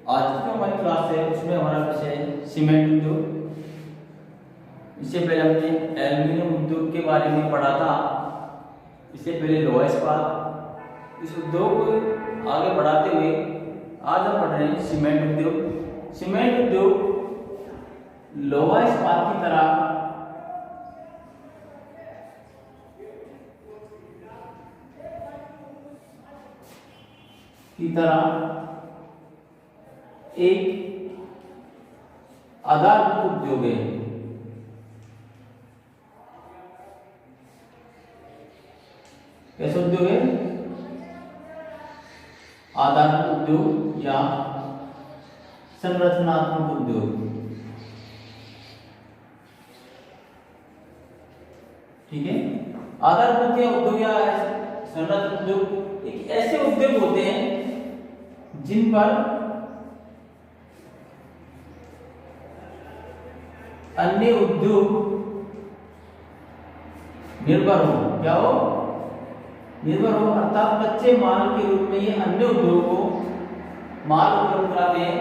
आज की जो हमारी क्लास है उसमें हमारा विषय है सीमेंट उद्योग। इससे पहले हमने एल्यूमिनियम उद्योग के बारे में पढ़ा था, इससे पहले लोहा इस्पात। इस उद्योग को आगे बढ़ाते हुए आज हम पढ़ रहे हैं सीमेंट उद्योग। सीमेंट उद्योग लोहा इस्पात की तरह एक आधारभूत उद्योग है। कैसा उद्योग है? आधारभूत उद्योग या संरचनात्मक उद्योग। ठीक है, आधारभूत उद्योग या संरचनात्मक उद्योग एक ऐसे उद्योग होते हैं जिन पर अन्य उद्योग निर्भर हो। क्या हो? निर्भर हो, अर्थात कच्चे माल के रूप में ये अन्य उद्योग को माल उपलब्ध कराते हैं।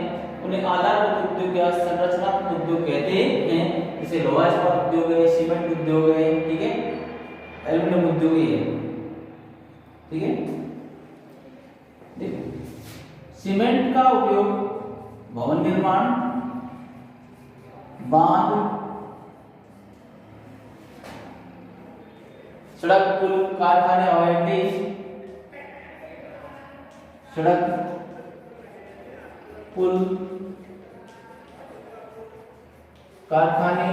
उन्हें आधारभूत उद्योग या संरचनात्मक उद्योग कहते हैं। जैसे लोहा इस्पात उद्योग है, सीमेंट उद्योग है, ठीक है, एल्यूमिनियम उद्योग है। ठीक है, देखो सीमेंट का उपयोग भवन निर्माण, बांध, सड़क, पुल, कारखाने, हवाई अड्डे, सड़क, पुल, कारखाने,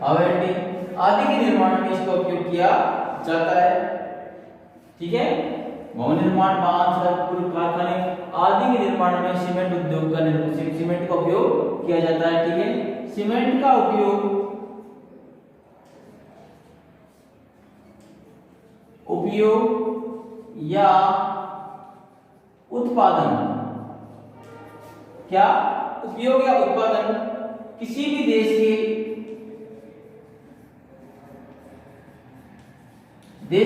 हवाई अड्डे आदि के निर्माण में इसका उपयोग किया जाता है। ठीक है, भवन निर्माण, बांध, सड़क, पुल, कारखाने आदि के निर्माण में सीमेंट उद्योग का सीमेंट का उपयोग किया जाता है। ठीक है, सीमेंट का उपयोग या उत्पादन, क्या उपयोग या उत्पादन किसी भी देश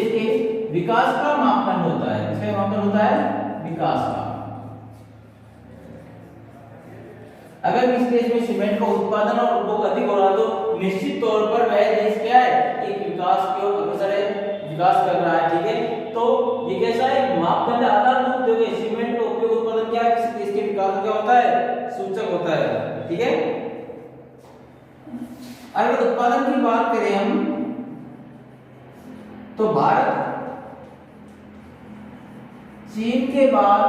के विकास का मापदंड होता है। इसका मापदंड होता है विकास का। अगर किसी देश में सीमेंट का उत्पादन और उपभोग अधिक हो रहा तो निश्चित तौर पर वह देश क्या है, एक विकास की ओर अग्रसर है, विकास कर रहा है। ठीक है, तो ये कैसा है, मापदंड आधारभूत उद्योग है। सीमेंट का उपयोग उत्पादन क्या है, किसी देश के विकास का क्या होता है, सूचक होता है। ठीक है, अगर उत्पादन की बात करें हम तो भारत चीन के बाद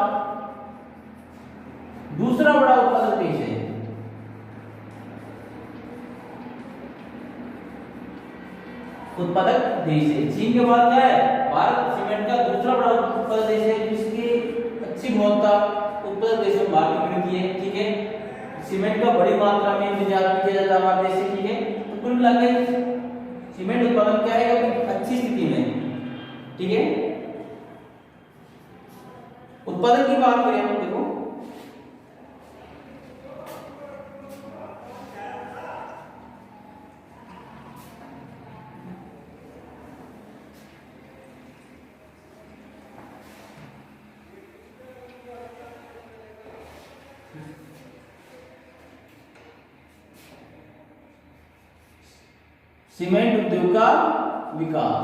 दूसरा बड़ा उत्पादक देश है। उत्पादक देश है, चीन के बाद क्या है, भारत सीमेंट का दूसरा बड़ा उत्पादक देश है, जिसकी अच्छी गुणवत्ता उत्पादक देशों में भारत में मिलती है। ठीक है, सीमेंट का बड़ी मात्रा में निर्यात किया जाता है हमारे देश से। ठीक है, तो कुल मिलाकर सीमेंट उत्पादन क्या है, अच्छी स्थिति में। ठीक है, उत्पादन की बात करें हम, देखो सीमेंट उद्योग का विकास।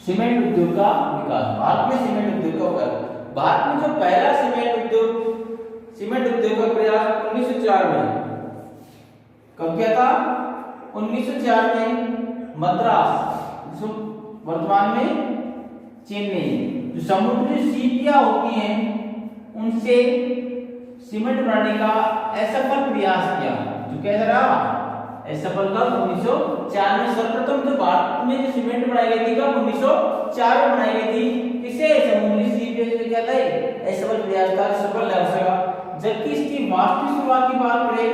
सीमेंट उद्योग का विकास, भारत में सीमेंट उद्योग का विकास। भारत में जो पहला सीमेंट उद्योग का प्रयास 1904 में, कब किया था, 1904 में मद्रास, वर्तमान में चेन्नई, जो समुद्री सीपियां होती हैं उनसे सीमेंट बनाने का असफल प्रयास किया। जो कैसा रहा, असफल का 1904 में। सर्वप्रथम तो भारत में जो सीमेंट बनाई गई थी कब, 1904 में बनाई गई थी। किसे, समुद्री सीपियों से क्या था, असफल प्रयास था, सफल नहीं हो सका। जबकि इसकी वास्तविक शुरुआत की बात करें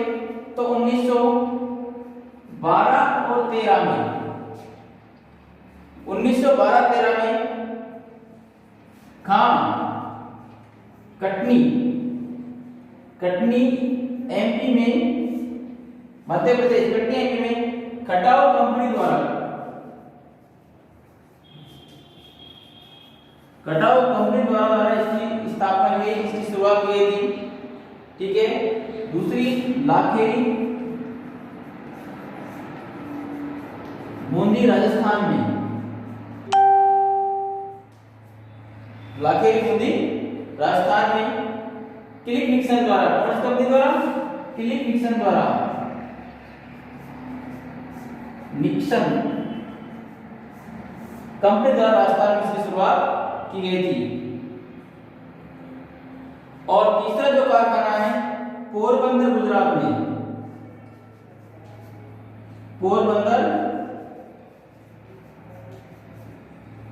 तो 1912 और 13 में, 1912-13 में कटनी, कटनी एमपी में, मध्य प्रदेश, कटनी एमपी में खटाव कंपनी द्वारा, खटाव कंपनी द्वारा इसकी स्थापना की गई, इसकी शुरुआत की गई थी। ठीक है। दूसरी लाखेरी, बूंदी राजस्थान में, लाखेरी बूंदी राजस्थान में क्लिक निक्सन द्वारा, कौन सी कंपनी द्वारा? क्लिक निक्सन द्वारा, निक्सन कंपनी द्वारा राजस्थान में इसकी शुरुआत की गई थी। और तीसरा जो कारखाना है पोरबंदर गुजरात में, पोरबंदर,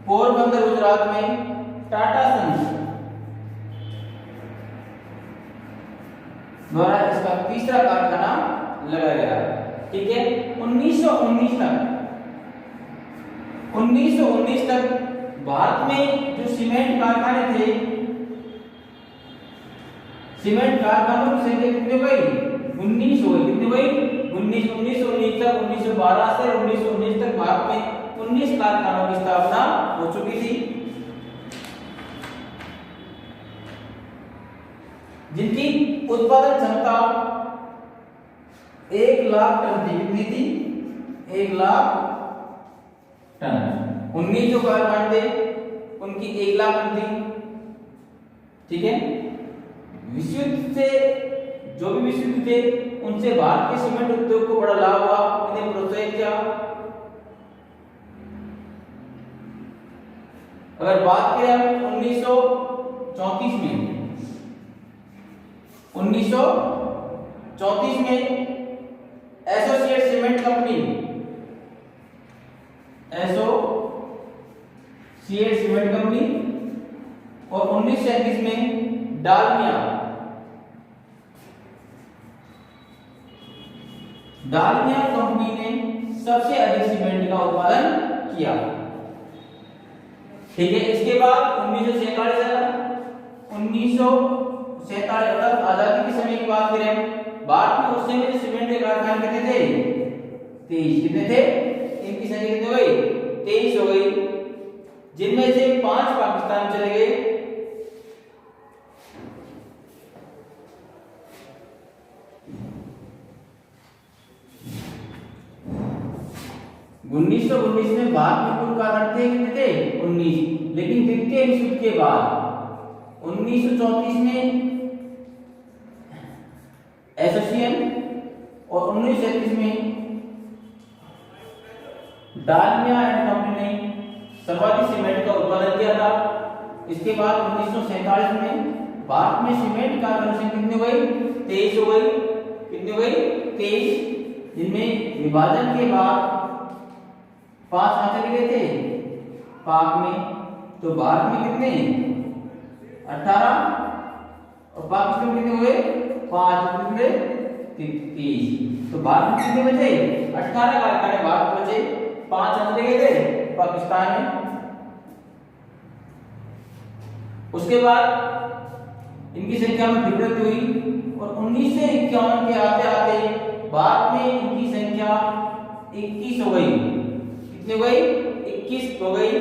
पोरबंदर गुजरात में टाटा सन्स द्वारा इसका तीसरा कारखाना लगाया गया। ठीक है। 1919 तक भारत में जो सीमेंट कारखाने थे, सीमेंट कारखानों की संख्या कितनी हो गई? 19 हो गई। कितनी हो गई? 1919 तक, 1912 से 1919 तक भारत में 19 कारखानों की स्थापना हो चुकी थी, जिनकी उत्पादन क्षमता 1 लाख टन थी। कितनी थी? 1 लाख टन। 19 जो कारखाने थे उनकी 1 लाख टन थी। ठीक है। विश्व युद्ध से, जो भी विश्व युद्ध थे उनसे भारत के सीमेंट उद्योग को बड़ा लाभ हुआ, उन्हें प्रोत्साहित किया। अगर बात करें हम 1934 में, 1934 में associate cement company, associate cement company, और 1937 में डालमिया, डालमिया कंपनी ने सबसे अधिक सीमेंट का उत्पादन किया। ठीक है। इसके बाद 1947 आजादी के समय की बात करें, भारत में उस समय जो सीमेंट के कारखाने कितने थे? 23। कितने थे? इनकी संख्या कितनी हो गई? 23 हो गई, जिनमें से 5 पाकिस्तान चले गए। उन्नीस में भारत में कुल कारखाने थे कितने थे? 19। लेकिन द्वितीय विश्व युद्ध के बाद 1934 में एसोसिएशन और 1937 में डालमिया एंड कंपनी ने सर्वाधिक सीमेंट का उत्पादन किया था। इसके बाद 1947 में भारत में सीमेंट कारखाने कितनी हो गई? 23 हो गई। कितनी हो गई? 23, जिनमें विभाजन के बाद 5 कहां चले गए थे? पाक में। तो भारत में कितने? 18, और पाकिस्तान में कितने हुए? 5, कितने? 30। तो भारत में कितने बचे? 18 कारखाने भारत में बचे, 5 चले गए थे पाकिस्तान में। उसके बाद इनकी संख्या में बढ़ोतरी हुई और 1951 के आते आते भारत में इनकी संख्या 21 हो गई। कितनी हो गई? 21 हो गई।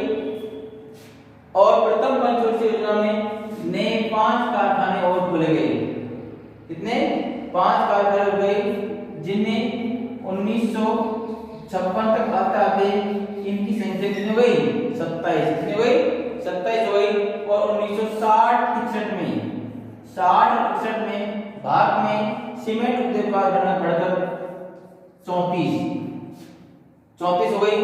और प्रथम पंचवर्षीय योजना में नए 5 कारखाने और खोले गए। कितने? 5 कारखाने हो गए, जिनमें 1956 तक आते आते इनकी संख्या कितनी हो गई? 27। कितनी हो गई? 27 हो गई। और 1960-61 में भारत में सीमेंट उद्योग का कारखाना बढ़कर 34 हो गई।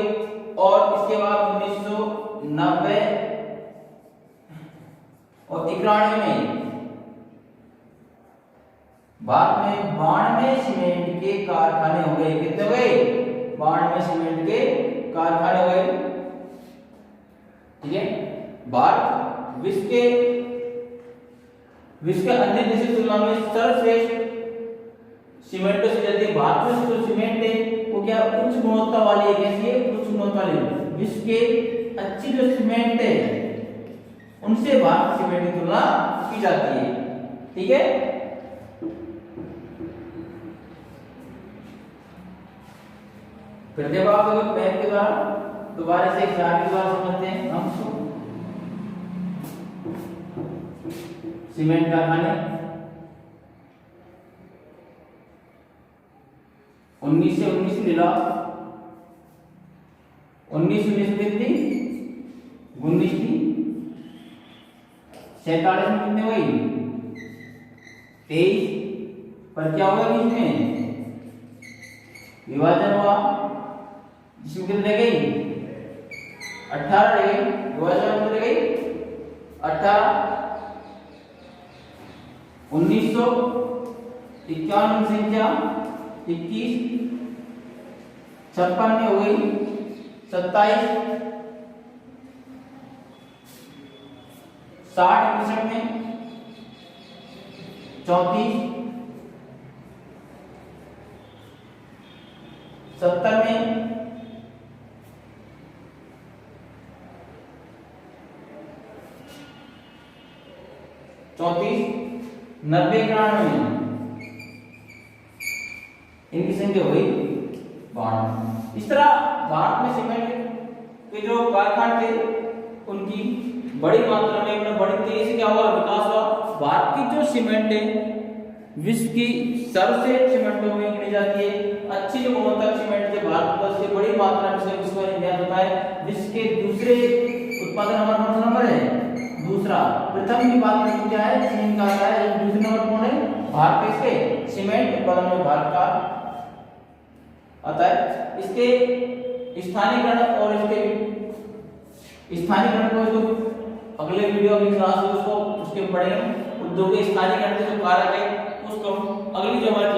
और इसके बाद 1990 और 91 में भारत में 92 सीमेंट के कारखाने हो गए। कितने हो गए? 92 सीमेंट के कारखाने हो गए। ठीक है। भारत विश्व के अन्य देशों की तुलना में सर्वश्रेष्ठ सीमेंटों से जल्दी भारत में जो सीमेंट है वो क्या उच्च गुणवत्ता वाली है। कैसी है? उच्च गुणवत्ता वाली। विश्व के अच्छी जो सीमेंट है उनसे भारत सीमेंट की तुलना की जाती है। ठीक है, फिर जब आप देखो पेन के द्वारा दोबारा से एक चार्ट के द्वारा समझते हैं हम सीमेंट कारखाने 19 से 19 मिला 19 कितनी 19 थी 47 में कितने हुई 23 पर क्या हुआ कि इसमें विभाजन हुआ जिसमें कितने रह गई 18 रह गई विभाजन में रह गई 18 1951 संख्या 21 56 में हो गई 27 60 में 34 70 में 34 90 91 इनकी संख्या हुई 92। इस तरह भारत में सीमेंट के जो कारखाने थे उनकी बड़ी मात्रा में बड़ी तेजी से क्या हुआ विकास हुआ। भारत की जो सीमेंट है विश्व की सर्वश्रेष्ठ सीमेंटों में गिनी जाती है। अच्छी जो गुणवत्ता सीमेंट से भारत से बड़ी मात्रा में विश्व में निर्यात होता है। विश्व के दूसरे उत्पादन हमारा नंबर है दूसरा, प्रथम की बात करें क्या है चीन का है, दूसरे नंबर कौन है भारत। इसके सीमेंट उत्पादन में भारत का आता है। इसके स्थानीयकरण और इसके स्थानीयकरण को जो अगले वीडियो में क्लास है उसको उसके पढ़ेंगे। उद्योग के स्थानीयकरण के जो कारक है उसको अगली जो हमारी